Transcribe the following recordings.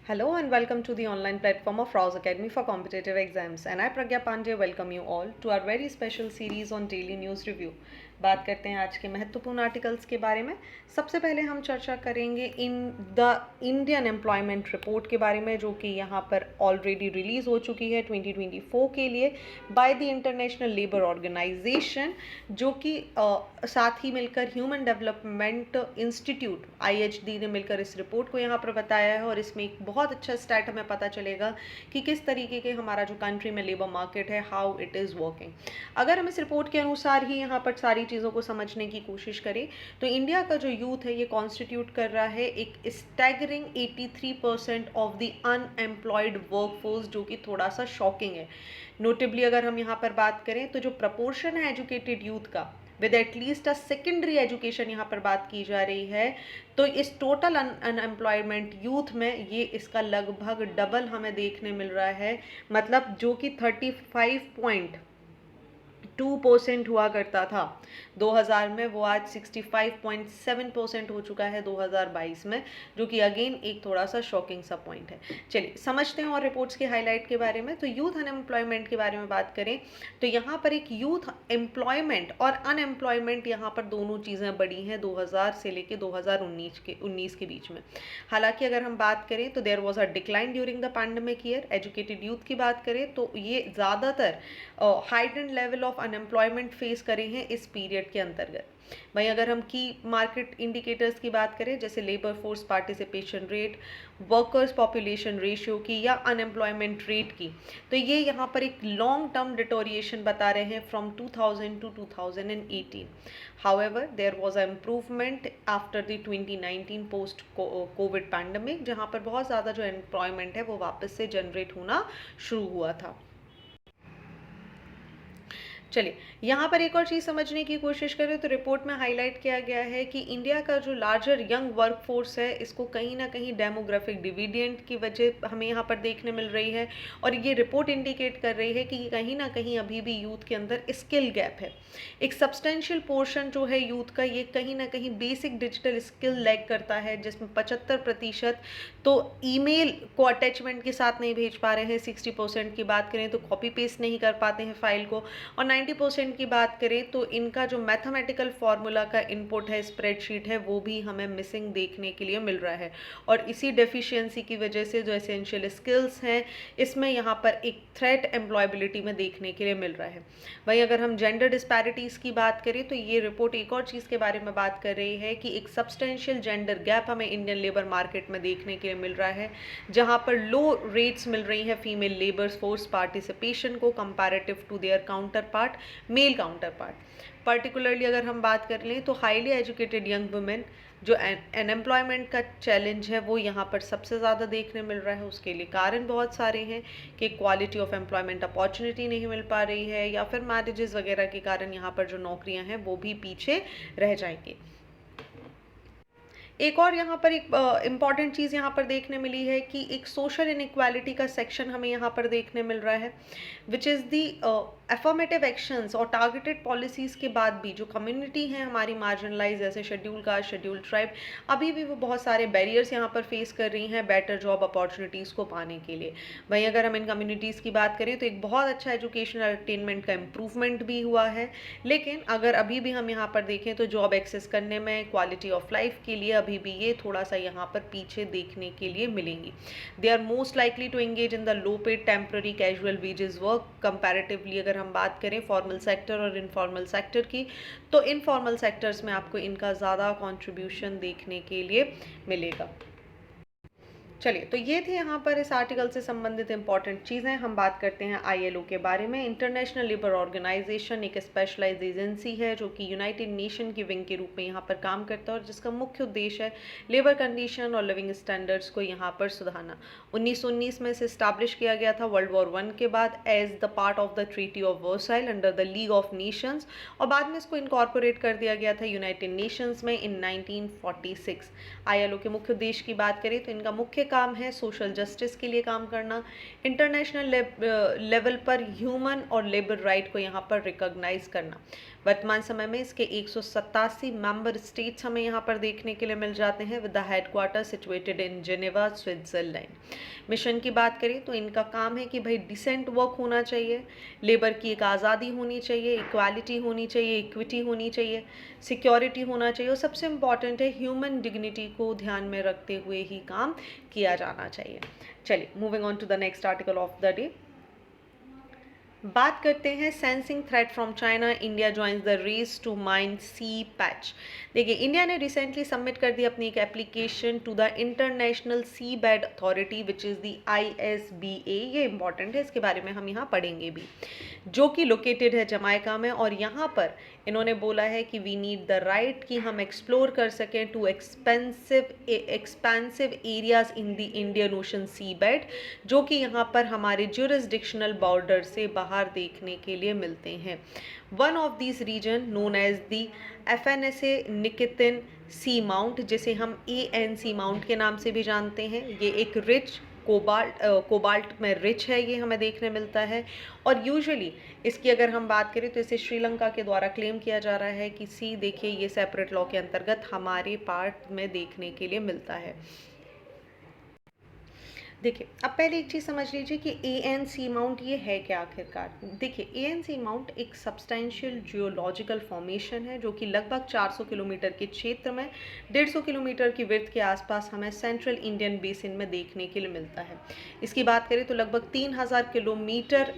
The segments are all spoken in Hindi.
Hello and welcome to the online platform of Rouse Academy for Competitive Exams. And I, Pragya Pandey, welcome you all to our very special series on Daily News Review. बात करते हैं आज के महत्वपूर्ण आर्टिकल्स के बारे में। सबसे पहले हम चर्चा करेंगे इन द इंडियन एम्प्लॉयमेंट रिपोर्ट के बारे में, जो कि यहाँ पर ऑलरेडी रिलीज़ हो चुकी है 2024 के लिए by the International Labour Organization, जो कि साथ ही मिलकर ह्यूमन डेवलपमेंट इंस्टीट्यूट IHD ने मिलकर इस रिपोर्ट को यहाँ पर बताया है। और इसमें एक बहुत अच्छा स्टैट हमें पता चलेगा कि किस तरीके के हमारा जो कंट्री में लेबर मार्केट है, हाउ इट इज़ वर्किंग। अगर हम इस रिपोर्ट के अनुसार ही यहाँ पर सारी चीज़ों को समझने की कोशिश करें तो इंडिया का जो यूथ है ये कॉन्स्टिट्यूट कर रहा है एक staggering 83% of the unemployed workforce, जो कि थोड़ा सा शॉकिंग है। नोटेबली अगर हम यहाँ पर बात करें तो जो प्रपोर्शन है एजुकेटेड यूथ का with at least a secondary education यहाँ पर बात की जा रही है, तो इस टोटल अनएम्प्लॉयमेंट यूथ में ये इसका लगभग डबल हमें देखने मिल रहा है। मतलब जो कि 35.2% हुआ करता था 2000 में, वो आज 65.7% हो चुका है 2022 में, जो कि अगेन एक थोड़ा सा शॉकिंग सा पॉइंट है। चलिए समझते हैं और रिपोर्ट्स के हाईलाइट के बारे में। तो यूथ अनएम्प्लॉयमेंट के बारे में बात करें तो यहाँ पर एक यूथ एम्प्लॉयमेंट और अनएम्प्लॉयमेंट यहाँ पर दोनों चीज़ें बढ़ी हैं 2000 से लेके 2019 के बीच में। हालांकि अगर हम बात करें तो there was a decline during the pandemic year. Educated youth की बात करें तो ये ज़्यादातर heightened level of unemployment face करे हैं इस पीरियड के अंतर्गत। वहीं अगर हम की मार्केट इंडिकेटर्स की बात करें जैसे labour force participation rate, workers population ratio की या अनएम्प्लॉयमेंट रेट की, तो ये यहाँ पर एक लॉन्ग टर्म डिटोरिएशन बता रहे हैं from 2000 to 2018। However there was a improvement after the 2019 post COVID pandemic, जहाँ पर बहुत ज़्यादा जो एम्प्लॉयमेंट है वो वापस से जनरेट होना शुरू हुआ था। चलिए यहाँ पर एक और चीज़ समझने की कोशिश करें तो रिपोर्ट में हाईलाइट किया गया है कि इंडिया का जो लार्जर यंग वर्कफोर्स है इसको कहीं ना कहीं डेमोग्राफिक डिविडेंड की वजह हमें यहाँ पर देखने मिल रही है। और ये रिपोर्ट इंडिकेट कर रही है कि कहीं ना कहीं अभी भी यूथ के अंदर स्किल गैप है। एक सब्सटेंशियल पोर्शन जो है यूथ का ये कहीं ना कहीं बेसिक डिजिटल स्किल लैक करता है, जिसमें 75% तो ईमेल को अटैचमेंट के साथ नहीं भेज पा रहे हैं, 60% की बात करें तो कॉपी पेस्ट नहीं कर पाते हैं फाइल को, और 90% की बात करें तो इनका जो मैथमेटिकल फार्मूला का इनपुट है, स्प्रेडशीट है, वो भी हमें मिसिंग देखने के लिए मिल रहा है। और इसी डेफिशिएंसी की वजह से जो एसेंशियल स्किल्स हैं इसमें यहाँ पर एक थ्रेट एम्प्लॉयबिलिटी में देखने के लिए मिल रहा है। वहीं अगर हम जेंडर डिस्पैरिटीज़ की बात करें तो ये रिपोर्ट एक और चीज़ के बारे में बात कर रही है कि एक सब्सटेंशियल जेंडर गैप हमें इंडियन लेबर मार्केट में देखने के लिए मिल रहा है, जहाँ पर लो रेट्स मिल रही हैं फीमेल लेबर फोर्स पार्टिसिपेशन को comparative to their counterpart, male counterpart. Particularly अगर हम बात कर लें तो हाईली एजुकेटेड यंग वुमेन जो अनएम्प्लॉयमेंट का चैलेंज है वो यहाँ पर सबसे ज़्यादा देखने मिल रहा है। उसके लिए कारण बहुत सारे हैं कि क्वालिटी ऑफ एम्प्लॉयमेंट अपॉर्चुनिटी नहीं मिल पा रही है, या फिर मैरिजेस वगैरह के कारण यहाँ पर जो नौकरियाँ हैं वो भी पीछे रह जाएंगी। एक और यहाँ पर एक इम्पॉर्टेंट चीज़ यहाँ पर देखने मिली है कि एक सोशल इनइक्वालिटी का सेक्शन हमें यहाँ पर देखने मिल रहा है, which is the affirmative actions और टारगेटेड पॉलिसीज़ के बाद भी जो कम्युनिटी हैं हमारी मार्जिनलाइज, जैसे शेड्यूल कास्ट, शेड्यूल ट्राइब, अभी भी वो बहुत सारे बैरियर्स यहाँ पर फेस कर रही हैं बेटर जॉब अपॉर्चुनिटीज़ को पाने के लिए। वहीं अगर हम इन कम्युनिटीज़ की बात करें तो एक बहुत अच्छा एजुकेशनल अटेनमेंट का इम्प्रूवमेंट भी हुआ है, लेकिन अगर अभी भी हम यहाँ पर देखें तो जॉब एक्सेस करने में, क्वालिटी ऑफ लाइफ के लिए अभी भी ये थोड़ा सा यहाँ पर पीछे देखने के लिए मिलेंगी। They are most likely to engage in the low paid temporary casual wages work comparatively. अगर हम बात करें फॉर्मल सेक्टर और इनफॉर्मल सेक्टर की, तो इनफॉर्मल सेक्टर्स में आपको इनका ज़्यादा कंट्रीब्यूशन देखने के लिए मिलेगा। चलिए, तो ये थे यहाँ पर इस आर्टिकल से संबंधित इंपॉर्टेंट चीज़ें। हम बात करते हैं ILO के बारे में। इंटरनेशनल लेबर ऑर्गेनाइजेशन एक स्पेशलाइज्ड एजेंसी है जो कि यूनाइटेड नेशन की विंग के रूप में यहाँ पर काम करता है, और जिसका मुख्य उद्देश्य है लेबर कंडीशन और लिविंग स्टैंडर्ड्स को यहाँ पर सुधारना। 1919 में इसे इस्टाब्लिश किया गया था वर्ल्ड वॉर 1 के बाद as the part of the treaty of Versailles under the League of Nations, और बाद में इसको इनकॉर्पोरेट कर दिया गया था यूनाइटेड नेशंस में इन 1946। ILO के मुख्य उद्देश्य की बात करें तो इनका मुख्य काम है सोशल जस्टिस के लिए काम करना, इंटरनेशनल लेवल पर ह्यूमन और लेबर राइट को यहाँ पर रिकॉग्नाइज करना। वर्तमान समय में इसके 187 मेंबर स्टेट्स हमें यहाँ पर देखने के लिए मिल जाते हैं, with the headquarter situated in Geneva, Switzerland. Mission की बात करें तो इनका काम है कि भाई डिसेंट वर्क होना चाहिए, लेबर की एक आज़ादी होनी चाहिए, इक्वालिटी होनी चाहिए, इक्विटी होनी चाहिए, सिक्योरिटी होना चाहिए, और सबसे इम्पॉर्टेंट है ह्यूमन डिग्निटी को ध्यान में रखते हुए ही काम किया जाना चाहिए। चलिए, moving on to the next article of the day. बात करते हैं sensing threat from China, India joins the race to mine sea patch. देखिए, इंडिया ने रिसेंटली सबमिट कर दी अपनी एक application to the International Seabed Authority which is the ISBA। ये इंपॉर्टेंट है, इसके बारे में हम यहाँ पढ़ेंगे भी, जो कि लोकेटेड है जमाइका में। और यहाँ पर इन्होंने बोला है कि वी नीड द राइट कि हम एक्सप्लोर कर सकें to expensive areas in the Indian Ocean seabed, जो कि यहाँ पर हमारे ज्यूरिसडिक्शनल बॉर्डर से बाहर देखने के लिए मिलते हैं। One of this region known as the FNSA Nikitin seamount, जिसे हम ANC माउंट के नाम से भी जानते हैं, ये एक रिच कोबाल्ट में रिच है, ये हमें देखने मिलता है। और यूजुअली इसकी अगर हम बात करें तो इसे श्रीलंका के द्वारा क्लेम किया जा रहा है कि सी, देखिए, ये सेपरेट लॉ के अंतर्गत हमारे पार्ट में देखने के लिए मिलता है। देखिए, अब पहले एक चीज़ समझ लीजिए कि ANC माउंट ये है क्या आखिरकार। देखिए, ANC माउंट एक सब्सटेंशियल जियोलॉजिकल फॉर्मेशन है, जो कि लगभग 400 किलोमीटर के क्षेत्र में 150 किलोमीटर की विड्थ के आसपास हमें सेंट्रल इंडियन बेसिन में देखने के लिए मिलता है। इसकी बात करें तो लगभग 3000 किलोमीटर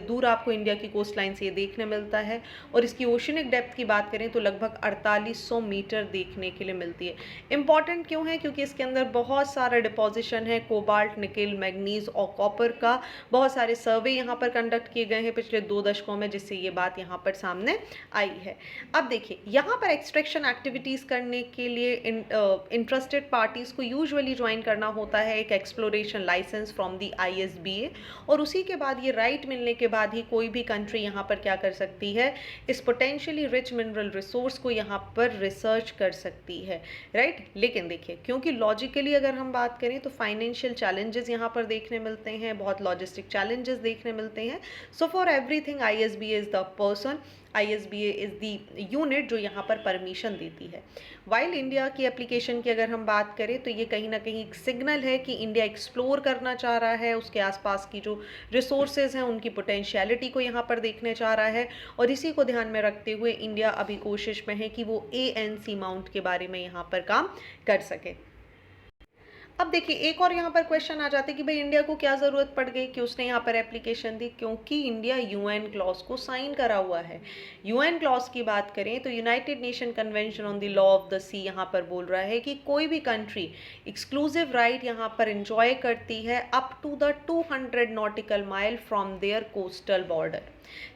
दूर आपको इंडिया की कोस्ट लाइन से ये देखने मिलता है। और इसकी ओशनिक डेप्थ की बात करें तो लगभग 4800 मीटर देखने के लिए मिलती है। इंपॉर्टेंट क्यों है? क्योंकि इसके अंदर बहुत सारा डिपॉजिशन है कोबाल्ट, निकेल, मैग्नीज और कॉपर का। बहुत सारे सर्वे यहाँ पर कंडक्ट किए गए हैं पिछले 2 दशकों में, जिससे ये बात यहाँ पर सामने आई है। अब देखिए, यहाँ पर एक्सट्रैक्शन एक्टिविटीज़ करने के लिए इंटरेस्टेड पार्टीज़ को यूजुअली ज्वाइन करना होता है एक exploration licence from the ISBA, और उसी के बाद ये राइट मिलने के बाद ही कोई भी कंट्री यहाँ पर क्या कर सकती है, इस पोटेंशियली रिच मिनरल रिसोर्स को यहाँ पर रिसर्च कर सकती है, राइट। लेकिन देखिए, क्योंकि लॉजिकली अगर हम बात करें तो फाइनेंशियल चैलेंजेस यहाँ पर देखने मिलते हैं, बहुत लॉजिस्टिक चैलेंजेस देखने मिलते हैं। So for everything ISBA is the person, ISBA is the unit जो यहाँ पर परमिशन देती है। वाइल इंडिया की एप्लीकेशन की अगर हम बात करें तो ये कहीं ना कहीं एक सिग्नल है कि इंडिया एक्सप्लोर करना चाह रहा है, उसके आसपास की जो रिसोर्सेज हैं उनकी पोटेंशियलिटी को यहाँ पर देखने चाह रहा है। और इसी को ध्यान में रखते हुए इंडिया अभी कोशिश में है कि वो ANC माउंट के बारे में यहाँ पर काम कर सके। अब देखिए, एक और यहाँ पर क्वेश्चन आ जाते हैं कि भाई इंडिया को क्या ज़रूरत पड़ गई कि उसने यहाँ पर एप्लीकेशन दी, क्योंकि इंडिया UN क्लॉज को साइन करा हुआ है। UN क्लॉज की बात करें तो United Nation Convention on the Law of the Sea यहाँ पर बोल रहा है कि कोई भी कंट्री एक्सक्लूसिव राइट यहाँ पर इंजॉय करती है up to the 200 nautical mile from their coastal border,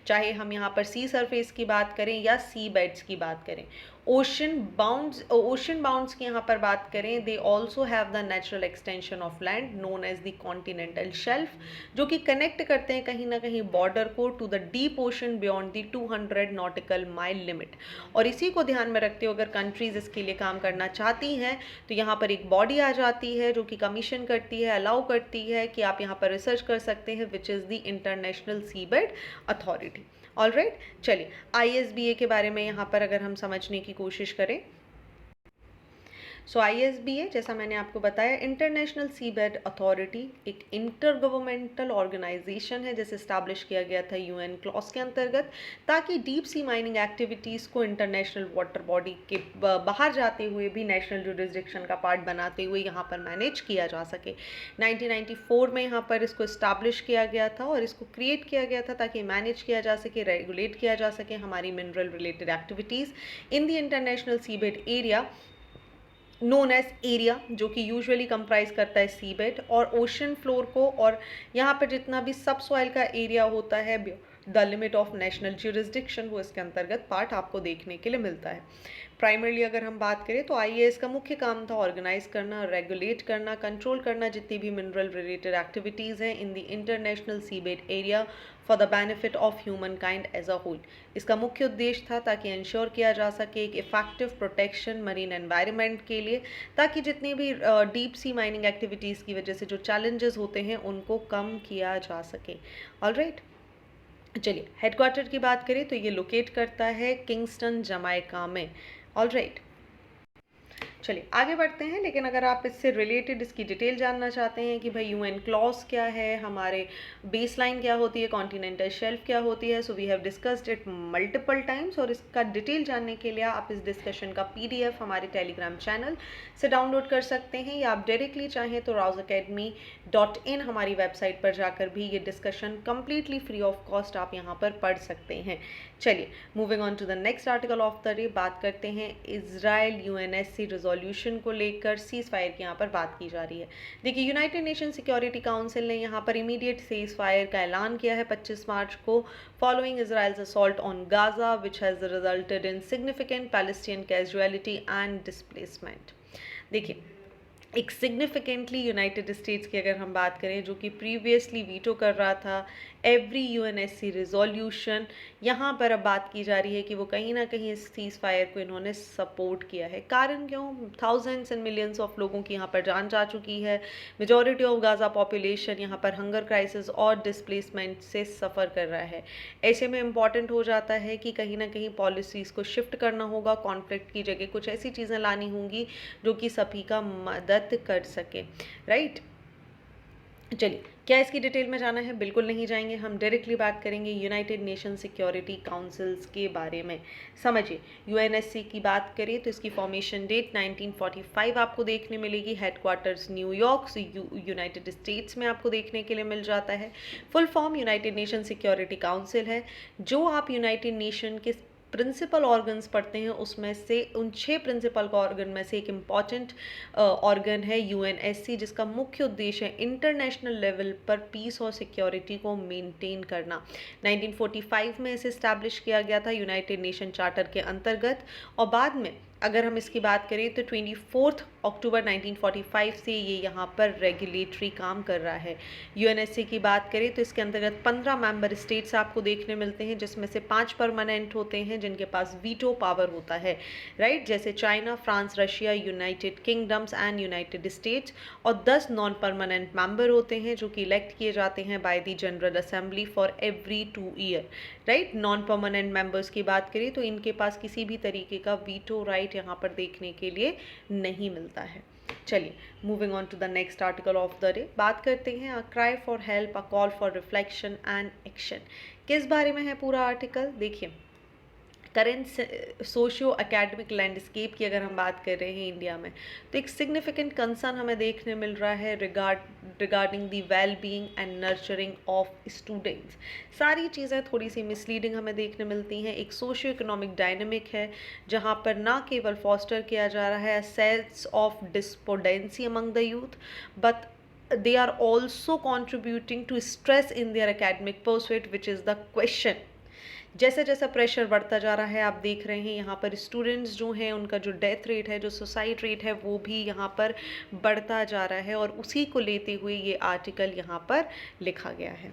चाहे हम यहाँ पर सी सरफेस की बात करें या सी बेड्स की बात करें। ओशन बाउंड्स की यहाँ पर बात करें, they also have the natural extension of land known as the continental shelf, जो कि कनेक्ट करते हैं कहीं ना कहीं बॉर्डर को to the deep ocean beyond the 200 nautical mile limit. और इसी को ध्यान में रखते हुए अगर कंट्रीज इसके लिए काम करना चाहती हैं तो यहाँ पर एक बॉडी आ जाती है जो कि कमीशन करती है, अलाउ करती है कि आप यहाँ पर रिसर्च कर सकते हैं, विच is the international seabed authority. Alright, चलिए ISBA के बारे में यहाँ पर अगर हम समझने की कोशिश करें। सो ISBA, जैसा मैंने आपको बताया, इंटरनेशनल सीबेड अथॉरिटी एक इंटर गवर्नमेंटल ऑर्गेनाइजेशन है जिसे इस्टेब्लिश किया गया था UN क्लॉज के अंतर्गत, ताकि डीप सी माइनिंग एक्टिविटीज़ को इंटरनेशनल वाटर बॉडी के बाहर जाते हुए भी नेशनल जुरिसडिक्शन का पार्ट बनाते हुए यहाँ पर मैनेज किया जा सके। 1994 में यहाँ पर इसको इस्टेब्लिश किया गया था और इसको क्रिएट किया गया था ताकि मैनेज किया जा सके, रेगुलेट किया जा सके हमारी mineral related activities in the international seabed area known as area, जो कि यूजुअली कंप्राइज करता है सीबेड और ओशन फ्लोर को, और यहाँ पर जितना भी सब सॉइल का एरिया होता है the limit of national jurisdiction, वो इसके अंतर्गत पार्ट आपको देखने के लिए मिलता है। प्राइमरली अगर हम बात करें तो IAS का मुख्य काम था ऑर्गेनाइज करना, रेगुलेट करना, कंट्रोल करना जितनी भी मिनरल रिलेटेड एक्टिविटीज़ हैं in the international seabed area for the benefit of humankind as a whole. इसका मुख्य उद्देश्य था ताकि इंश्योर किया जा सके एक इफेक्टिव प्रोटेक्शन मरीन एनवायरनमेंट के लिए, ताकि जितनी भी डीप सी माइनिंग एक्टिविटीज़ की वजह से जो चैलेंजेस होते हैं उनको कम किया जा सके। ऑलराइट, चलिए हेडक्वार्टर की बात करें तो ये लोकेट करता है किंगस्टन जमाइका में। ऑल राइट, चलिए आगे बढ़ते हैं। लेकिन अगर आप इससे रिलेटेड इसकी डिटेल जानना चाहते हैं कि भाई यूएन क्लॉज क्या है, हमारे बेसलाइन क्या होती है, कॉन्टिनेंटल शेल्फ क्या होती है, so we have discussed it multiple times, और इसका डिटेल जानने के लिए आप इस डिस्कशन का पीडीएफ हमारे टेलीग्राम चैनल से डाउनलोड कर सकते हैं, या आप डायरेक्टली चाहें तो rausacademy.in हमारी वेबसाइट पर जाकर भी ये discussion completely free of cost आप यहाँ पर पढ़ सकते हैं। चलिए moving on to the next article of the day, बात करते हैं इजराइल यूएनएससी रिजोल्यूशन को लेकर सीज फायर की यहाँ पर बात की जा रही है। देखिए यूनाइटेड नेशन सिक्योरिटी काउंसिल ने यहाँ पर इमीडिएट सीज फायर का ऐलान किया है 25 मार्च को, following Israel's assault on Gaza which has resulted in significant Palestine casualty and displacement. देखिए एक सिग्निफिकेंटली यूनाइटेड स्टेट्स की अगर हम बात करें, जो कि प्रीवियसली वीटो कर रहा था एवरी यूएनएससी रिजोल्यूशन, यहाँ पर अब बात की जा रही है कि वो कहीं ना कहीं इस सीज फायर को इन्होंने सपोर्ट किया है। कारण क्यों? थाउजेंड्स एंड मिलियंस ऑफ लोगों की यहाँ पर जान जा चुकी है, मेजॉरिटी ऑफ गाजा पॉपुलेशन यहाँ पर हंगर क्राइसिस और डिस्प्लेसमेंट से सफ़र कर रहा है। ऐसे में इम्पॉर्टेंट हो जाता है कि कहीं ना कहीं पॉलिसीज़ को शिफ्ट करना होगा, कॉन्फ्लिक्ट की जगह कुछ ऐसी चीज़ें लानी होंगी जो कि सभी का मदद कर सके, राइट। चलिए क्या इसकी डिटेल में जाना है? बिल्कुल नहीं जाएंगे, हम डायरेक्टली बात करेंगे यूनाइटेड नेशन सिक्योरिटी काउंसिल्स के बारे में। समझिए यूएनएससी की बात करें तो इसकी फॉर्मेशन डेट 1945 आपको देखने मिलेगी, हेडक्वार्टर्स न्यूयॉर्क यूनाइटेड स्टेट्स में आपको देखने के लिए मिल जाता है। Full form United nation security council है। जो आप यूनाइटेड नेशन के प्रिंसिपल ऑर्गन्स पढ़ते हैं उसमें से उन 6 प्रिंसिपल ऑर्गन में से एक इम्पॉर्टेंट ऑर्गन है यूएनएससी, जिसका मुख्य उद्देश्य है इंटरनेशनल लेवल पर पीस और सिक्योरिटी को मेंटेन करना। 1945 में इसे इस्टेब्लिश किया गया था यूनाइटेड नेशन चार्टर के अंतर्गत, और बाद में अगर हम इसकी बात करें तो 24 अक्टूबर 1945 से ये यहाँ पर रेगुलेटरी काम कर रहा है। यूएनएससी की बात करें तो इसके अंतर्गत 15 मेंबर स्टेट्स आपको देखने मिलते हैं, जिसमें से 5 परमानेंट होते हैं जिनके पास वीटो पावर होता है, राइट, जैसे China, France, Russia, United kingdoms and United states, और 10 नॉन परमानेंट मेंबर होते हैं जो कि इलेक्ट किए जाते हैं by the general assembly for every 2 year, right. Non permanent members की बात करें तो इनके पास किसी भी तरीके का वीटो राइट यहाँ पर देखने के लिए नहीं मिलता है। चलिए moving on to the next article of the day, बात करते हैं a cry for help, a call for reflection and action. किस बारे में है पूरा आर्टिकल? देखिए करेंट सोशियो एकेडमिक लैंडस्केप की अगर हम बात कर रहे हैं इंडिया में, तो एक सिग्निफिकेंट कंसर्न हमें देखने मिल रहा है regarding the well being and nurturing of students. सारी चीज़ें थोड़ी सी मिसलीडिंग हमें देखने मिलती हैं। एक सोशियो इकोनॉमिक डायनेमिक है जहाँ पर ना केवल फॉस्टर किया जा रहा है sense of despondency among the youth, but they are also contributing to stress in their academic pursuit, which is the question। जैसे जैसा प्रेशर बढ़ता जा रहा है, आप देख रहे हैं यहाँ पर स्टूडेंट्स जो हैं उनका जो डेथ रेट है, जो सुसाइड रेट है, वो भी यहाँ पर बढ़ता जा रहा है, और उसी को लेते हुए ये आर्टिकल यहाँ पर लिखा गया है।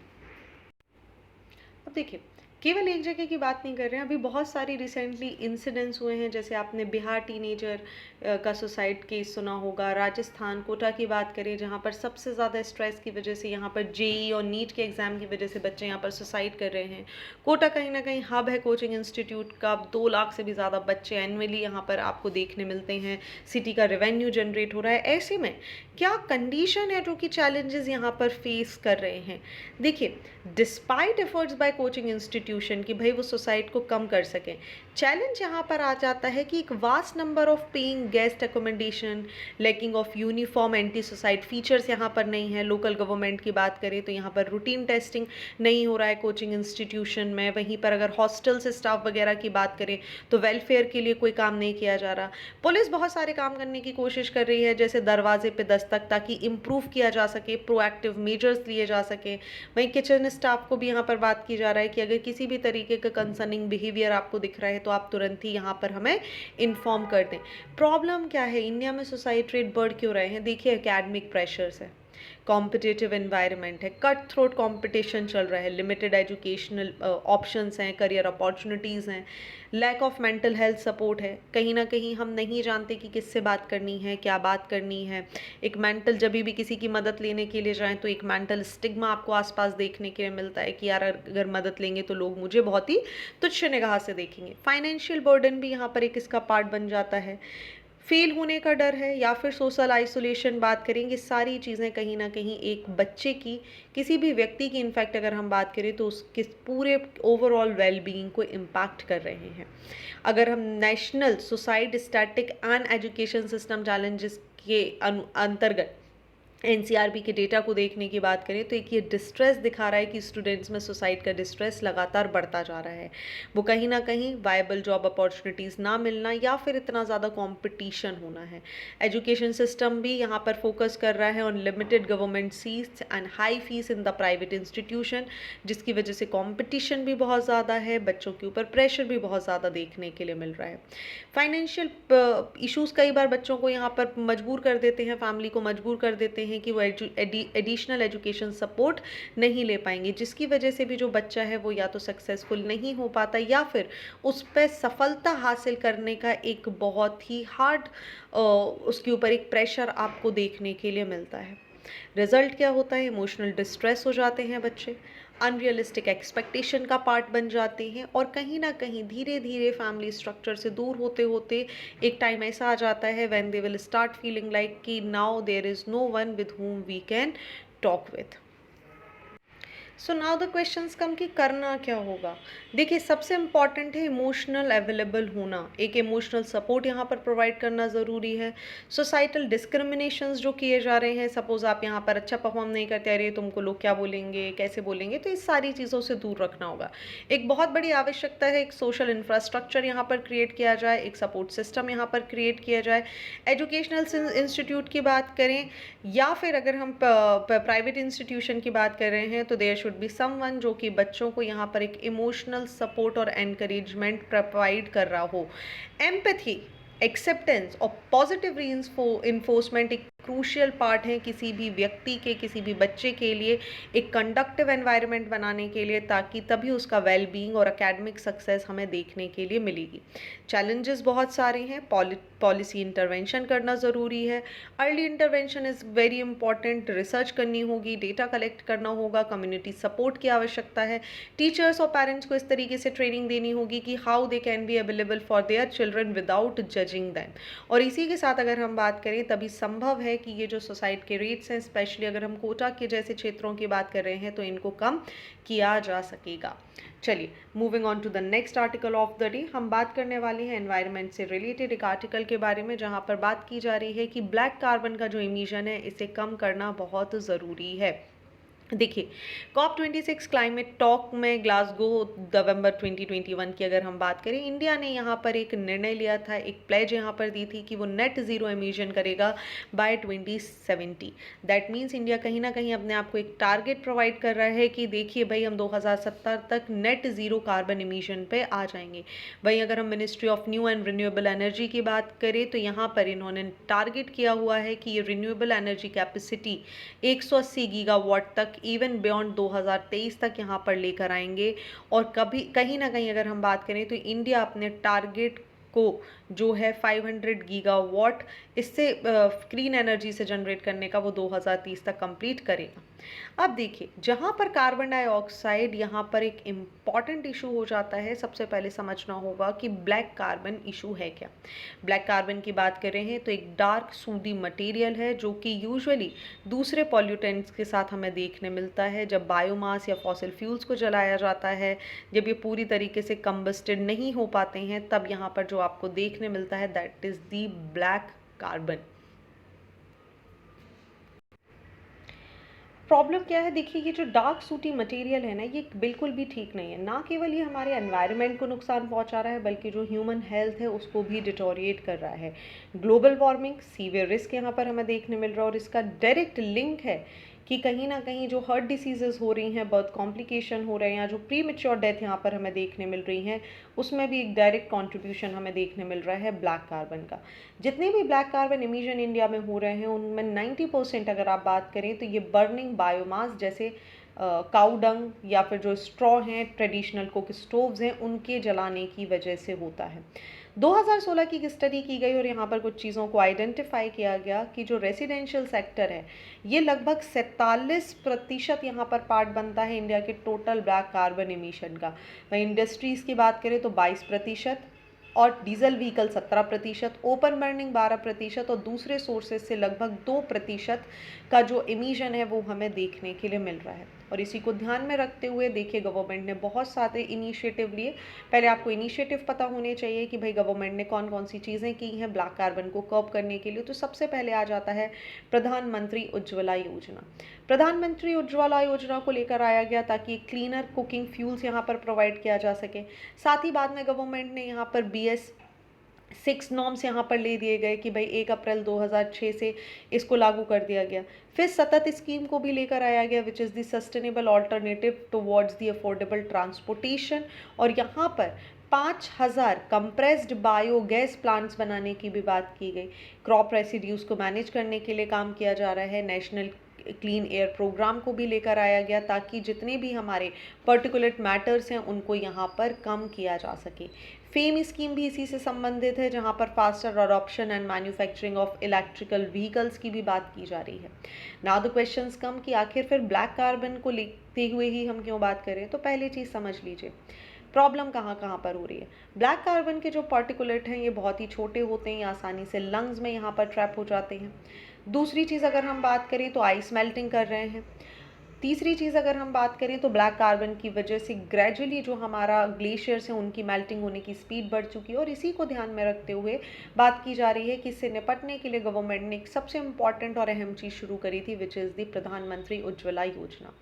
अब देखिए केवल एक जगह की बात नहीं कर रहे हैं, अभी बहुत सारी रिसेंटली इंसिडेंट्स हुए हैं, जैसे आपने बिहार टीनेजर का सुसाइड केस सुना होगा, राजस्थान कोटा की बात करें जहाँ पर सबसे ज़्यादा स्ट्रेस की वजह से यहाँ पर जेई और नीट के एग्ज़ाम की वजह से बच्चे यहाँ पर सुसाइड कर रहे हैं। कोटा कहीं ना कहीं हब है कोचिंग इंस्टीट्यूट का, 2 लाख से भी ज़्यादा बच्चे एनुअली यहाँ पर आपको देखने मिलते हैं, सिटी का रेवेन्यू जनरेट हो रहा है। ऐसे में क्या कंडीशन है जो कि चैलेंजेस यहाँ पर फेस कर रहे हैं? देखिए despite efforts bye coaching institution कि भाई वो सुसाइड को कम कर सकें, चैलेंज यहाँ पर आ जाता है कि एक vast number of paying guest accommodation, lacking of uniform anti suicide features यहाँ पर नहीं है। लोकल गवर्नमेंट की बात करें तो यहाँ पर रूटीन टेस्टिंग नहीं हो रहा है कोचिंग इंस्टीट्यूशन में। वहीं पर अगर हॉस्टल से स्टाफ वगैरह की बात करें तो वेलफेयर के लिए कोई काम नहीं किया जा रहा। पुलिस बहुत सारे काम करने की कोशिश कर रही है, जैसे दरवाजे पे दस्तक, ताकि इम्प्रूव किया जा सके, प्रोएक्टिव मेजर्स लिए जा सके। वहीं किचन स्टाफ को भी यहाँ पर बात की जा रहा है कि अगर किसी भी तरीके का कंसर्निंग बिहेवियर आपको दिख रहा है तो आप तुरंत ही यहाँ पर हमें इन्फॉर्म कर दें। प्रॉब्लम क्या है, इंडिया में सुसाइड रेट बढ़ क्यों रहे हैं? देखिए एकेडमिक प्रेशर्स है, कॉम्पिटिटिव एनवायरनमेंट है, कट थ्रोट कॉम्पिटिशन चल रहा है, लिमिटेड एजुकेशनल ऑप्शंस हैं, करियर अपॉर्चुनिटीज़ हैं, lack of mental health support है, कहीं ना कहीं हम नहीं जानते कि किससे बात करनी है, क्या बात करनी है। एक मेंटल, जब भी किसी की मदद लेने के लिए जाएं तो एक मेंटल स्टिग्मा आपको आसपास देखने के लिए मिलता है कि यार अगर मदद लेंगे तो लोग मुझे बहुत ही तुच्छ निगाह से देखेंगे। फाइनेंशियल बर्डन भी यहाँ पर एक इसका पार्ट बन जाता है। फेल होने का डर है या फिर सोशल आइसोलेशन बात करेंगे, सारी चीज़ें कहीं ना कहीं एक बच्चे की, किसी भी व्यक्ति की इनफैक्ट अगर हम बात करें तो उसके पूरे ओवरऑल वेलबींग को इम्पैक्ट कर रहे हैं। अगर हम national suicide static and education system challenges के अंतर्गत एनसीआरबी के डेटा को देखने की बात करें तो एक ये डिस्ट्रेस दिखा रहा है कि स्टूडेंट्स में सुसाइड का डिस्ट्रेस लगातार बढ़ता जा रहा है। वो कहीं ना कहीं वायबल जॉब अपॉर्चुनिटीज़ ना मिलना या फिर इतना ज़्यादा कंपटीशन होना है। एजुकेशन सिस्टम भी यहाँ पर फोकस कर रहा है on limited government seats and high fees in the private institution, जिसकी वजह से कॉम्पिटिशन भी बहुत ज़्यादा है, बच्चों के ऊपर प्रेशर भी बहुत ज़्यादा देखने के लिए मिल रहा है। फाइनेंशियल इश्यूज़ कई बार बच्चों को यहाँ पर मजबूर कर देते हैं, फैमिली को मजबूर कर देते हैं कि वो एडिशनल एजुकेशन सपोर्ट नहीं ले पाएंगे, जिसकी वजह से भी जो बच्चा है वो या तो सक्सेसफुल नहीं हो पाता या फिर उस पर सफलता हासिल करने का एक बहुत ही हार्ड उसके ऊपर एक प्रेशर आपको देखने के लिए मिलता है। रिजल्ट क्या होता है? इमोशनल डिस्ट्रेस हो जाते हैं बच्चे, अनरियलिस्टिक एक्सपेक्टेशन का पार्ट बन जाते हैं और कहीं ना कहीं धीरे धीरे फैमिली स्ट्रक्चर से दूर होते होते एक टाइम ऐसा आ जाता है when they will start feeling like कि now there is no one with whom we can talk with. So now the questions come कि करना क्या होगा। देखिए, सबसे इम्पॉर्टेंट है इमोशनल अवेलेबल होना, एक इमोशनल सपोर्ट यहाँ पर प्रोवाइड करना ज़रूरी है। सोसाइटल डिस्क्रिमिनेशंस जो किए जा रहे हैं, सपोज आप यहाँ पर अच्छा परफॉर्म नहीं करते, अरे तुमको लोग क्या बोलेंगे, कैसे बोलेंगे, तो इस सारी चीज़ों से दूर रखना होगा। एक बहुत बड़ी आवश्यकता है एक सोशल इंफ्रास्ट्रक्चर यहाँ पर क्रिएट किया जाए, एक सपोर्ट सिस्टम यहाँ पर क्रिएट किया जाए। एजुकेशनल इंस्टीट्यूट की बात करें या फिर अगर हम प्राइवेट इंस्टीट्यूशन की बात कर रहे हैं तो देयर शुड बी समवन जो कि बच्चों को यहाँ पर एक इमोशनल सपोर्ट और एनकरेजमेंट प्रोवाइड कर रहा हो। एम्पैथी, एक्सेप्टेंस और पॉजिटिव इन्फोर्समेंट एक क्रूशियल पार्ट है किसी भी व्यक्ति के, किसी भी बच्चे के लिए एक कंडक्टिव एनवायरनमेंट बनाने के लिए, ताकि तभी उसका वेल बीइंग और एकेडमिक सक्सेस हमें देखने के लिए मिलेगी। चैलेंजेस बहुत सारे हैं, पॉलिसी इंटरवेंशन करना ज़रूरी है, early intervention is very important, research करनी होगी, डेटा कलेक्ट करना होगा, कम्युनिटी सपोर्ट की आवश्यकता है, टीचर्स और पेरेंट्स को इस तरीके से ट्रेनिंग देनी होगी कि how they can be available for their children without judging them. और इसी के साथ अगर हम बात करें तभी संभव है कि ये जो सुसाइड के रेट्स हैं, स्पेशली अगर हम कोटा के जैसे क्षेत्रों की बात कर रहे हैं, तो इनको कम किया जा सकेगा। चलिए, moving on to the next article of the day, हम बात करने वाले हैं एनवायरनमेंट से रिलेटेड एक आर्टिकल के बारे में, जहां पर बात की जा रही है कि ब्लैक कार्बन का जो इमिशन है इसे कम करना बहुत ज़रूरी है। देखिए, COP26 क्लाइमेट टॉक में ग्लासगो नवंबर 2021 की अगर हम बात करें, इंडिया ने यहाँ पर एक निर्णय लिया था, एक प्लेज यहाँ पर दी थी कि वो नेट ज़ीरो एमिशन करेगा बाय 2070। दैट मीन्स इंडिया कहीं ना कहीं अपने आप को एक टारगेट प्रोवाइड कर रहा है कि देखिए भाई, हम 2070 तक नेट ज़ीरो कार्बन इमिशन पे आ जाएंगे। वहीं अगर हम ministry of new and renewable energy की बात करें तो यहाँ पर इन्होंने टारगेट किया हुआ है कि ये रिन्यूएबल एनर्जी कैपेसिटी 180 गीगावाट तक इवन बियॉन्ड 2023 तक यहाँ पर लेकर आएंगे। और कभी कहीं ना कहीं अगर हम बात करें तो इंडिया अपने टारगेट को जो है 500 गीगावाट इससे क्लीन एनर्जी से जनरेट करने का वो 2030 तक कंप्लीट करेगा। अब देखिए, जहाँ पर कार्बन डाइऑक्साइड यहाँ पर एक इम्पॉर्टेंट इशू हो जाता है, सबसे पहले समझना होगा कि ब्लैक कार्बन इशू है क्या। ब्लैक कार्बन की बात कर रहे हैं तो एक डार्क सूदी मटेरियल है जो कि यूजुअली दूसरे पॉल्यूटेंट्स के साथ हमें देखने मिलता है जब बायोमास या फॉसिल फ्यूल्स को जलाया जाता है। जब ये पूरी तरीके से कंबस्टेड नहीं हो पाते हैं तब यहाँ पर जो आपको देखने मिलता है that is the black carbon. Problem क्या है? देखिए, ये जो डार्क सूटी मटेरियल है ना, ये बिल्कुल भी ठीक नहीं है। ना केवल ये हमारे एनवायरनमेंट को नुकसान पहुंचा रहा है बल्कि जो ह्यूमन हेल्थ है उसको भी डिटोरिएट कर रहा है। ग्लोबल वार्मिंग, सीवियर रिस्क यहाँ पर हमें देखने मिल रहा है और इसका डायरेक्ट लिंक है कि कहीं ना कहीं जो हार्ट डिसीजेज़ हो रही हैं, बर्थ कॉम्प्लिकेशन हो रहे हैं, या जो प्री मेच्योर डेथ यहाँ पर हमें देखने मिल रही हैं, उसमें भी एक डायरेक्ट कंट्रीब्यूशन हमें देखने मिल रहा है ब्लैक कार्बन का। जितने भी ब्लैक कार्बन इमिशन इंडिया में हो रहे हैं उनमें 90% अगर आप बात करें तो ये बर्निंग बायोमास जैसे काऊ डंग या फिर जो स्ट्रॉ हैं, ट्रेडिशनल कुक स्टोव्स हैं, उनके जलाने की वजह से होता है। 2016 की एक स्टडी की गई और यहाँ पर कुछ चीज़ों को आइडेंटिफाई किया गया कि जो रेसिडेंशियल सेक्टर है ये लगभग 47% यहाँ पर पार्ट बनता है इंडिया के टोटल ब्लैक कार्बन इमिशन का। वहीं इंडस्ट्रीज़ की बात करें तो 22% और डीजल व्हीकल 17%, ओपन बर्निंग 12% और दूसरे सोर्सेज से लगभग 2% का जो इमिशन है वो हमें देखने के लिए मिल रहा है। और इसी को ध्यान में रखते हुए देखिए गवर्नमेंट ने बहुत सारे इनिशिएटिव लिए। पहले आपको इनिशिएटिव पता होने चाहिए कि भाई गवर्नमेंट ने कौन कौन सी चीज़ें की हैं ब्लैक कार्बन को कर्ब करने के लिए। तो सबसे पहले आ जाता है प्रधानमंत्री उज्ज्वला योजना। प्रधानमंत्री उज्ज्वला योजना को लेकर आया गया ताकि क्लीनर कुकिंग फ्यूल्स यहाँ पर प्रोवाइड किया जा सके। साथ ही बाद में गवर्नमेंट ने यहाँ पर BS6 नॉर्म्स यहाँ पर ले दिए गए कि भाई 1 अप्रैल 2006 से इसको लागू कर दिया गया। फिर सतत स्कीम को भी लेकर आया गया विच is the sustainable alternative towards the affordable transportation, और यहाँ पर 5000 कंप्रेस्ड बायोगैस प्लांट्स बनाने की भी बात की गई। क्रॉप रेसिड्यूज को मैनेज करने के लिए काम किया जा रहा है। नेशनल क्लीन एयर प्रोग्राम को भी लेकर आया गया ताकि जितने भी हमारे पर्टिकुलेट मैटर्स हैं उनको यहाँ पर कम किया जा सके। फेम स्कीम भी इसी से संबंधित है जहाँ पर faster adoption and manufacturing of electrical vehicles की भी बात की जा रही है। नाउ द क्वेश्चंस कम कि आखिर फिर ब्लैक कार्बन को लेते हुए ही हम क्यों बात करें। तो पहली चीज़ समझ लीजिए प्रॉब्लम कहाँ कहाँ पर हो रही है। ब्लैक कार्बन के जो पार्टिकुलेट हैं ये बहुत ही छोटे होते हैं, आसानी से लंग्स में यहाँ पर ट्रैप हो जाते हैं। दूसरी चीज़ अगर हम बात करें तो आइस मेल्टिंग कर रहे हैं। तीसरी चीज़ अगर हम बात करें तो ब्लैक कार्बन की वजह से ग्रेजुअली जो हमारा ग्लेशियर्स हैं उनकी मेल्टिंग होने की स्पीड बढ़ चुकी है। और इसी को ध्यान में रखते हुए बात की जा रही है कि इससे निपटने के लिए गवर्नमेंट ने एक सबसे इम्पॉर्टेंट और अहम चीज़ शुरू करी थी विच इज़ द प्रधानमंत्री उज्ज्वला योजना।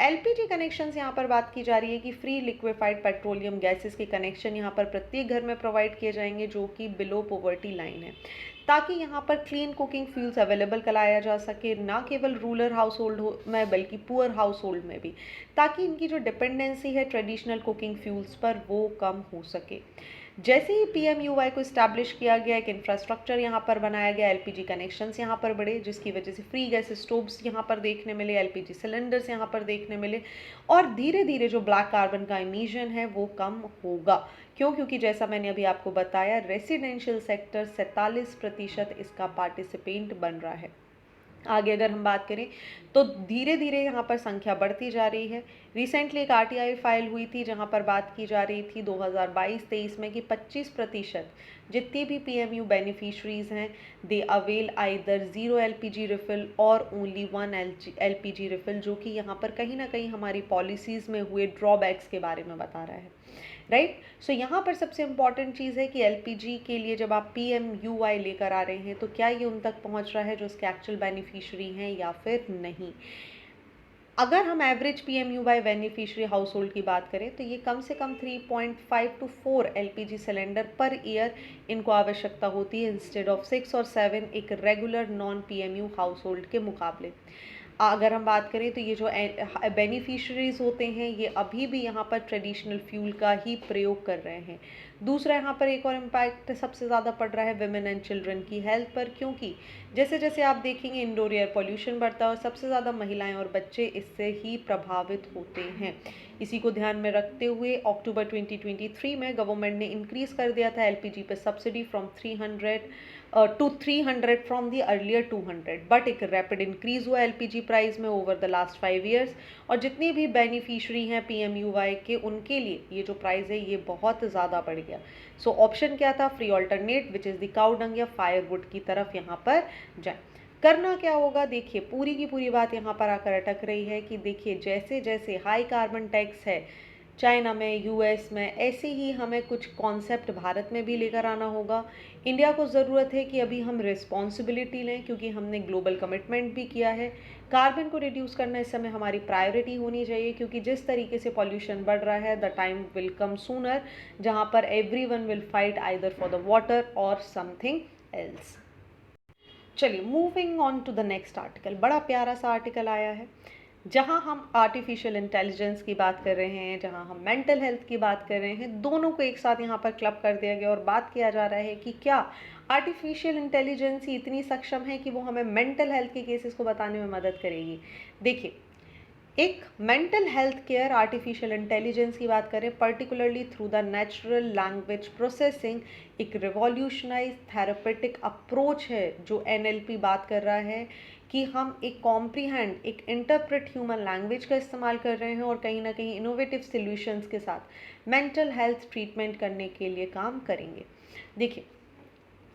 LPG कनेक्शंस यहाँ पर बात की जा रही है कि फ्री लिक्विफाइड पेट्रोलियम गैसेस के कनेक्शन यहाँ पर प्रत्येक घर में प्रोवाइड किए जाएंगे जो कि बिलो पॉवर्टी लाइन है, ताकि यहाँ पर क्लीन कुकिंग फ्यूल्स अवेलेबल कराया जा सके, ना केवल रूरल हाउस होल्ड में बल्कि पुअर हाउस होल्ड में भी, ताकि इनकी जो डिपेंडेंसी है ट्रेडिशनल कुकिंग फ्यूल्स पर वो कम हो सके। जैसे ही PMUY को इस्टेब्लिश किया गया, एक इंफ्रास्ट्रक्चर यहाँ पर बनाया गया, LPG कनेक्शंस यहाँ पर बढ़े जिसकी वजह से फ्री गैस स्टोव्स यहाँ पर देखने मिले, LPG सिलेंडर्स यहाँ पर देखने मिले, और धीरे धीरे जो ब्लैक कार्बन का इमिशन है वो कम होगा। क्यों? क्योंकि जैसा मैंने अभी आपको बताया रेसिडेंशियल सेक्टर 47% इसका पार्टिसिपेंट बन रहा है। आगे अगर हम बात करें तो धीरे धीरे यहाँ पर संख्या बढ़ती जा रही है। रिसेंटली एक RTI फाइल हुई थी जहाँ पर बात की जा रही थी 2022-23 में कि 25% जितनी भी PMU बेनिफिशरीज हैं दे अवेल आइदर 0 LPG रिफिल और ओनली 1 LPG रिफिल, जो कि यहाँ पर कहीं ना कहीं हमारी पॉलिसीज़ में हुए ड्रॉबैक्स के बारे में बता रहा है। राइट। सो यहाँ पर सबसे इम्पॉर्टेंट चीज़ है कि LPG के लिए जब आप PMUY लेकर आ रहे हैं तो क्या ये उन तक पहुँच रहा है जो उसके एक्चुअल बेनिफिशरी हैं या फिर नहीं। अगर हम average PMUY beneficiary house hold की बात करें तो ये कम से कम 3.5 to 4 LPG cylinder per year इनको आवश्यकता होती है इंस्टेड ऑफ 6 और 7 एक regular non PMU house hold के मुकाबले। अगर हम बात करें तो ये जो बेनिफिशरीज होते हैं ये अभी भी यहाँ पर ट्रेडिशनल फ्यूल का ही प्रयोग कर रहे हैं। दूसरा यहाँ पर एक और इम्पैक्ट सबसे ज़्यादा पड़ रहा है विमेन एंड चिल्ड्रन की हेल्थ पर, क्योंकि जैसे जैसे आप देखेंगे इंडोर एयर पॉल्यूशन बढ़ता है और सबसे ज़्यादा महिलाएं और बच्चे इससे ही प्रभावित होते हैं। इसी को ध्यान में रखते हुए अक्टूबर 2023 में गवर्नमेंट ने इंक्रीज़ कर दिया था LPG पे subsidy from 300 to 300 from the earlier 200, but एक रैपिड इंक्रीज़ हुआ LPG प्राइस में ओवर द लास्ट 5 ईयर्स, और जितने भी बेनिफिशरी हैं PMUY के उनके लिए ये जो प्राइस है ये बहुत ज़्यादा बढ़ गया। सो ऑप्शन क्या था? Free alternate which is the cow dung या फायरवुड की तरफ यहाँ पर जाए। करना क्या होगा? देखिए पूरी की पूरी बात यहाँ पर आकर अटक रही है कि देखिए जैसे जैसे हाई कार्बन टैक्स है चाइना में, US में, ऐसे ही हमें कुछ कॉन्सेप्ट भारत में भी लेकर आना होगा। इंडिया को ज़रूरत है कि अभी हम रिस्पॉन्सिबिलिटी लें क्योंकि हमने ग्लोबल कमिटमेंट भी किया है। कार्बन को रिड्यूस करना इस समय हमारी प्रायोरिटी होनी चाहिए, क्योंकि जिस तरीके से पॉल्यूशन बढ़ रहा है the time will come sooner जहाँ पर everyone will fight either for the water और समथिंग एल्स। चलिए moving on to the next article, बड़ा प्यारा सा आर्टिकल आया है जहां हम आर्टिफिशियल इंटेलिजेंस की बात कर रहे हैं, जहां हम मेंटल हेल्थ की बात कर रहे हैं, दोनों को एक साथ यहाँ पर क्लब कर दिया गया और बात किया जा रहा है कि क्या आर्टिफिशियल इंटेलिजेंस ही इतनी सक्षम है कि वो हमें मेंटल हेल्थ के केसेस को बताने में मदद करेगी। देखिए, एक mental health care artificial intelligence की बात करें, particularly through the natural language processing, एक रिवॉल्यूशनाइज थेरेपेटिक अप्रोच है जो एनएलपी बात कर रहा है कि हम एक कॉम्प्रीहेंड, एक इंटरप्रेट ह्यूमन लैंग्वेज का इस्तेमाल कर रहे हैं और कहीं ना कहीं इनोवेटिव सॉल्यूशंस के साथ मेंटल हेल्थ ट्रीटमेंट करने के लिए काम करेंगे। देखिए,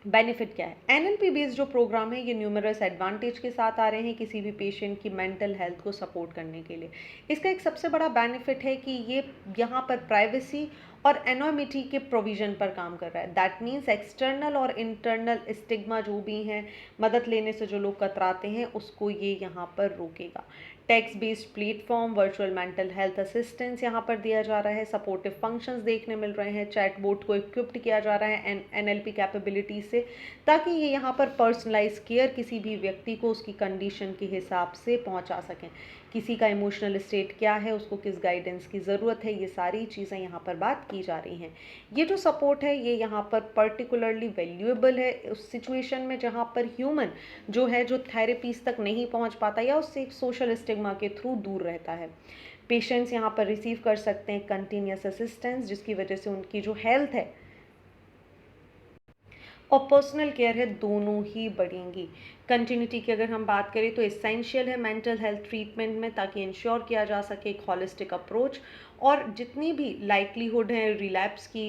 बेनिफिट क्या है, एनएलपी बेस्ड जो प्रोग्राम है ये न्यूमरस एडवांटेज के साथ आ रहे हैं किसी भी पेशेंट की मेंटल हेल्थ को सपोर्ट करने के लिए। इसका एक सबसे बड़ा बेनिफिट है कि ये यहाँ पर प्राइवेसी और एनोनिमिटी के प्रोविजन पर काम कर रहा है। दैट मीन्स एक्सटर्नल और इंटरनल स्टिग्मा जो भी हैं, मदद लेने से जो लोग कतराते हैं, उसको ये यहाँ पर रोकेगा। Text based platform, virtual mental health assistance यहाँ पर दिया जा रहा है, सपोर्टिव फंक्शंस देखने मिल रहे हैं, चैटबॉट को इक्विप्ड किया जा रहा है एनएलपी कैपेबिलिटी से, ताकि ये यहाँ पर पर्सनलाइज केयर किसी भी व्यक्ति को उसकी कंडीशन के हिसाब से पहुँचा सकें। किसी का इमोशनल स्टेट क्या है, उसको किस गाइडेंस की ज़रूरत है, ये सारी चीज़ें यहाँ पर बात की जा रही हैं। ये जो सपोर्ट है ये यहाँ पर पर्टिकुलरली वैल्यूएबल है उस सिचुएशन में जहाँ पर ह्यूमन जो है, जो थेरेपीज तक नहीं पहुँच पाता या उससे एक सोशल स्टिग्मा के थ्रू दूर रहता है। पेशेंट्स यहाँ पर रिसीव कर सकते हैं कंटिन्यूस असिस्टेंस, जिसकी वजह से उनकी जो हेल्थ है और पर्सनल केयर है, दोनों ही बढ़ेंगी। कंटिन्यूटी की अगर हम बात करें तो एसेंशियल है मेंटल हेल्थ ट्रीटमेंट में, ताकि इंश्योर किया जा सके एक हॉलिस्टिक अप्रोच और जितनी भी लाइक्लीहुड है रिलैप्स की,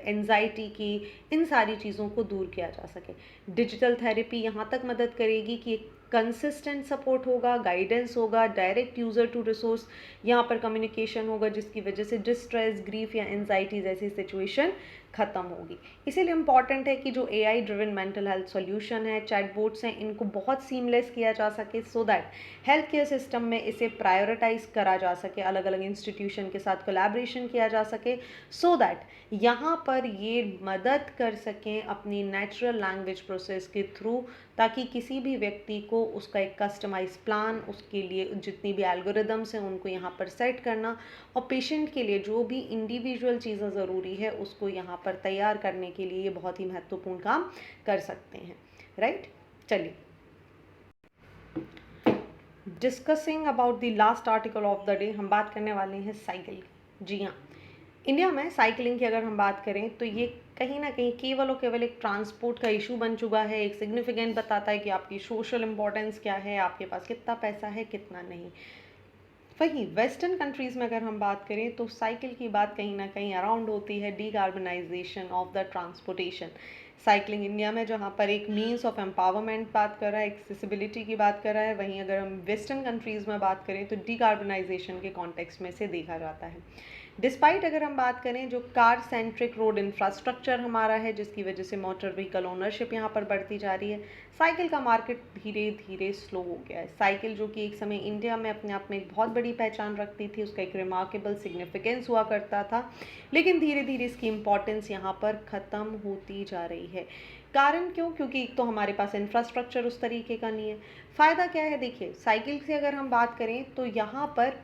एंजाइटी की, इन सारी चीज़ों को दूर किया जा सके। डिजिटल थेरेपी यहाँ तक मदद करेगी कि कंसिस्टेंट सपोर्ट होगा, गाइडेंस होगा, डायरेक्ट यूज़र टू रिसोर्स यहाँ पर कम्युनिकेशन होगा, जिसकी वजह से डिस्ट्रेस, ग्रीफ या एंजाइटी जैसी सिचुएशन खत्म होगी। इसीलिए इंपॉर्टेंट है कि जो AI driven mental health solution है, चैटबॉट्स हैं, इनको बहुत सीमलेस किया जा सके so that health care system में इसे प्रायोरिटाइज करा जा सके, अलग अलग इंस्टीट्यूशन के साथ कोलैबोरेशन किया जा सके सो दैट यहाँ पर ये मदद कर सकें अपनी नेचुरल लैंग्वेज प्रोसेस के थ्रू, ताकि किसी भी व्यक्ति को उसका एक कस्टमाइज प्लान, उसके लिए जितनी भी एल्गोरिदम्स हैं उनको यहाँ पर सेट करना और पेशेंट के लिए जो भी इंडिविजुअल चीज़ें ज़रूरी है उसको यहाँ पर तैयार करने के लिए ये बहुत ही महत्वपूर्ण काम कर सकते हैं। राइट, चलिए discussing about the last article of the day, हम बात करने वाले हैं साइकिल। जी हाँ, इंडिया में साइकिलिंग की अगर हम बात करें तो ये कहीं ना कहीं केवल और केवल एक ट्रांसपोर्ट का इशू बन चुका है। एक सिग्निफिकेंट बताता है कि आपकी सोशल इंपॉर्टेंस क्या है, आपके पास कितना पैसा है, कितना नहीं। वहीं वेस्टर्न कंट्रीज़ में अगर हम बात करें तो साइकिल की बात कहीं ना कहीं अराउंड होती है decarbonisation of the transportation. Cycling India में जहाँ पर एक मीन्स ऑफ एम्पावरमेंट बात कर रहा है, एक्सेसिबिलिटी की बात कर रहा है, वहीं अगर हम वेस्टर्न कंट्रीज़ में बात करें तो डीकार्बनाइजेशन के कॉन्टेक्स्ट में से देखा जाता है। डिस्पाइट अगर हम बात करें जो कार सेंट्रिक रोड इंफ्रास्ट्रक्चर हमारा है, जिसकी वजह से मोटर व्हीकल ओनरशिप यहाँ पर बढ़ती जा रही है, साइकिल का मार्केट धीरे धीरे स्लो हो गया है। साइकिल जो कि एक समय इंडिया में अपने आप में एक बहुत बड़ी पहचान रखती थी, उसका एक रिमार्केबल सिग्निफिकेंस हुआ करता था, लेकिन धीरे धीरे इसकी इम्पॉर्टेंस यहाँ पर ख़त्म होती जा रही है। कारण क्यों? क्योंकि एक तो हमारे पास इंफ्रास्ट्रक्चर उस तरीके का नहीं है। फ़ायदा क्या है? देखिए, साइकिल से अगर हम बात करें तो यहाँ पर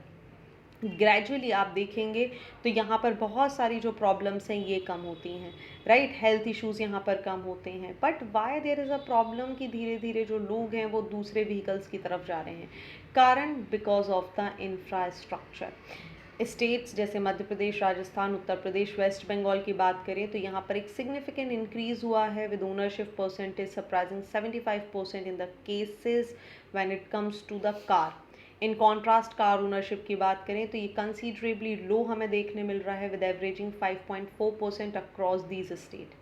ग्रेजुअली आप देखेंगे तो यहाँ पर बहुत सारी जो प्रॉब्लम्स हैं ये कम होती हैं। राइट, हेल्थ इश्यूज़ यहाँ पर कम होते हैं। But why there is a problem कि धीरे धीरे जो लोग हैं वो दूसरे व्हीकल्स की तरफ जा रहे हैं। कारण because of the infrastructure. States जैसे मध्य प्रदेश, राजस्थान, उत्तर प्रदेश, वेस्ट बंगाल की बात करें तो यहाँ पर एक सिग्निफिकेंट इंक्रीज़ हुआ है with ownership percentage surprising 75% in the cases when it comes to the car. In contrast car ownership की बात करें तो ये कंसीडरेबली लो हमें देखने मिल रहा है with averaging 5.4% across these state.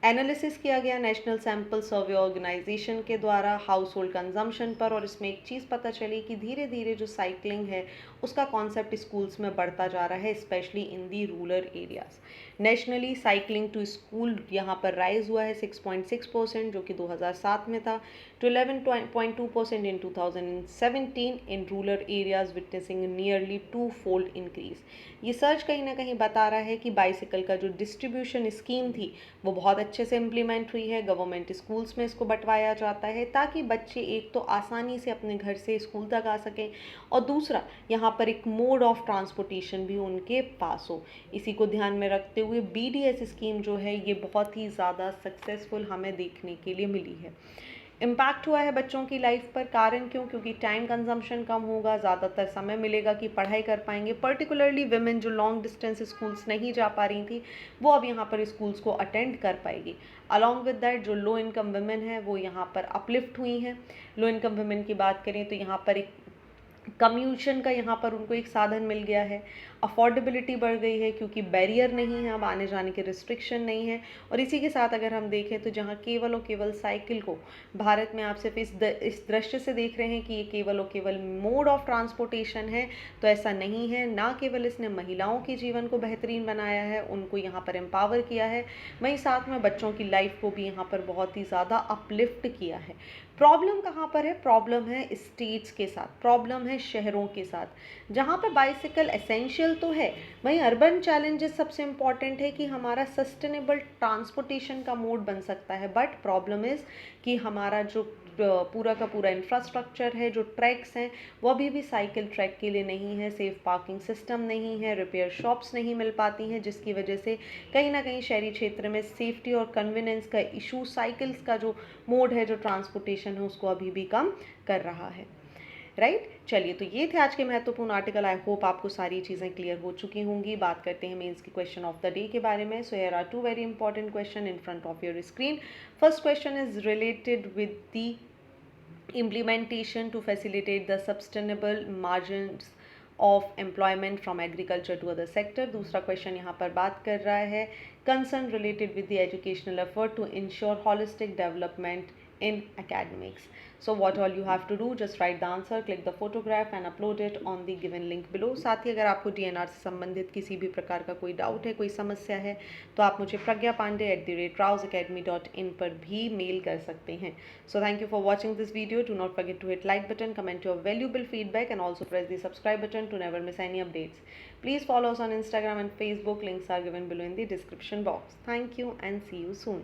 Analysis किया गया नेशनल सैम्पल सर्वे ऑर्गेनाइजेशन के द्वारा हाउस होल्ड कंजम्पशन पर, और इसमें एक चीज़ पता चली कि धीरे धीरे जो साइकिलिंग है उसका कॉन्सेप्ट स्कूल्स में बढ़ता जा रहा है, specially in the rural areas. Nationally cycling to school यहाँ पर राइज हुआ है 6.6%, जो कि 2007 में था। to 11.2% in 2017 in rural areas, witnessing a nearly two-fold increase. ये सर्च कहीं ना कहीं बता रहा है कि बाइसिकल का जो डिस्ट्रीब्यूशन स्कीम थी वो बहुत अच्छे से इम्प्लीमेंट हुई है। गवर्नमेंट स्कूल्स में इसको बंटवाया जाता है ताकि बच्चे एक तो आसानी से अपने घर से स्कूल तक आ सकें, और दूसरा यहाँ पर एक मोड ऑफ ट्रांसपोर्टेशन भी उनके पास हो। इसी को ध्यान में रखते हुए BDS स्कीम जो है ये बहुत ही ज़्यादा सक्सेसफुल हमें देखने के लिए मिली है। इम्पैक्ट हुआ है बच्चों की लाइफ पर, कारण क्यों? क्योंकि टाइम कंजम्पशन कम होगा, ज़्यादातर समय मिलेगा कि पढ़ाई कर पाएंगे। पर्टिकुलरली विमेन जो लॉन्ग डिस्टेंस स्कूल्स नहीं जा पा रही थी वो अब यहाँ पर स्कूल्स को अटेंड कर पाएगी। अलॉन्ग विद दैट जो लो इनकम वुमेन है वो यहाँ पर अपलिफ्ट हुई हैं। लो इनकम वुमेन की बात करें तो यहाँ पर एक कम्यूशन का यहाँ पर उनको एक साधन मिल गया है। अफोर्डेबिलिटी बढ़ गई है क्योंकि बैरियर नहीं है, अब आने जाने के रिस्ट्रिक्शन नहीं है। और इसी के साथ अगर हम देखें तो जहाँ केवल और केवल साइकिल को भारत में आप सिर्फ इस दृश्य से देख रहे हैं कि ये केवल और केवल मोड ऑफ ट्रांसपोर्टेशन है, तो ऐसा नहीं है। ना केवल इसने महिलाओं के जीवन को बेहतरीन बनाया है, उनको यहाँ पर एम्पावर किया है, वहीं साथ में बच्चों की लाइफ को भी यहाँ पर बहुत ही ज़्यादा अपलिफ्ट किया है। प्रॉब्लम कहाँ पर है? प्रॉब्लम है स्टेट्स के साथ, प्रॉब्लम है शहरों के साथ। जहाँ पे बाइसिकल एसेंशियल तो है, वहीं अर्बन चैलेंजेस सबसे इम्पॉर्टेंट है कि हमारा सस्टेनेबल ट्रांसपोर्टेशन का मोड बन सकता है, बट प्रॉब्लम इज़ कि हमारा जो पूरा का पूरा इंफ्रास्ट्रक्चर है, जो ट्रैक्स हैं वो अभी भी साइकिल ट्रैक के लिए नहीं है, सेफ पार्किंग सिस्टम नहीं है, रिपेयर शॉप्स नहीं मिल पाती हैं, जिसकी वजह से कहीं ना कहीं शहरी क्षेत्र में सेफ्टी और कन्वीनियंस का इशू साइकिल्स का जो मोड है, जो ट्रांसपोर्टेशन है, उसको अभी भी कम कर रहा है। राइट चलिए, तो ये थे आज के महत्वपूर्ण आर्टिकल। आई होप आपको सारी चीज़ें क्लियर हो चुकी होंगी। बात करते हैं मेंस के क्वेश्चन ऑफ द डे के बारे में। So here are two very important question in front of your screen. First question is related with the implementation to facilitate the sustainable margins of employment from agriculture to other sector। दूसरा क्वेश्चन यहाँ पर बात कर रहा है concern related with the educational effort to ensure holistic development in academics। So what all you have to do, just write the answer, click the photograph and upload it on the given link below। साथ ही अगर आपको DNR से संबंधित किसी भी प्रकार का कोई डाउट है, कोई समस्या है, तो आप मुझे pragyapandey@raousacademy.in पर भी मेल कर सकते हैं। So thank you for watching this video. Do not forget to hit like button, comment your valuable feedback and also press the subscribe button to never miss any updates. Please follow us on Instagram and Facebook. Links are given below in the description box. Thank you and see you soon.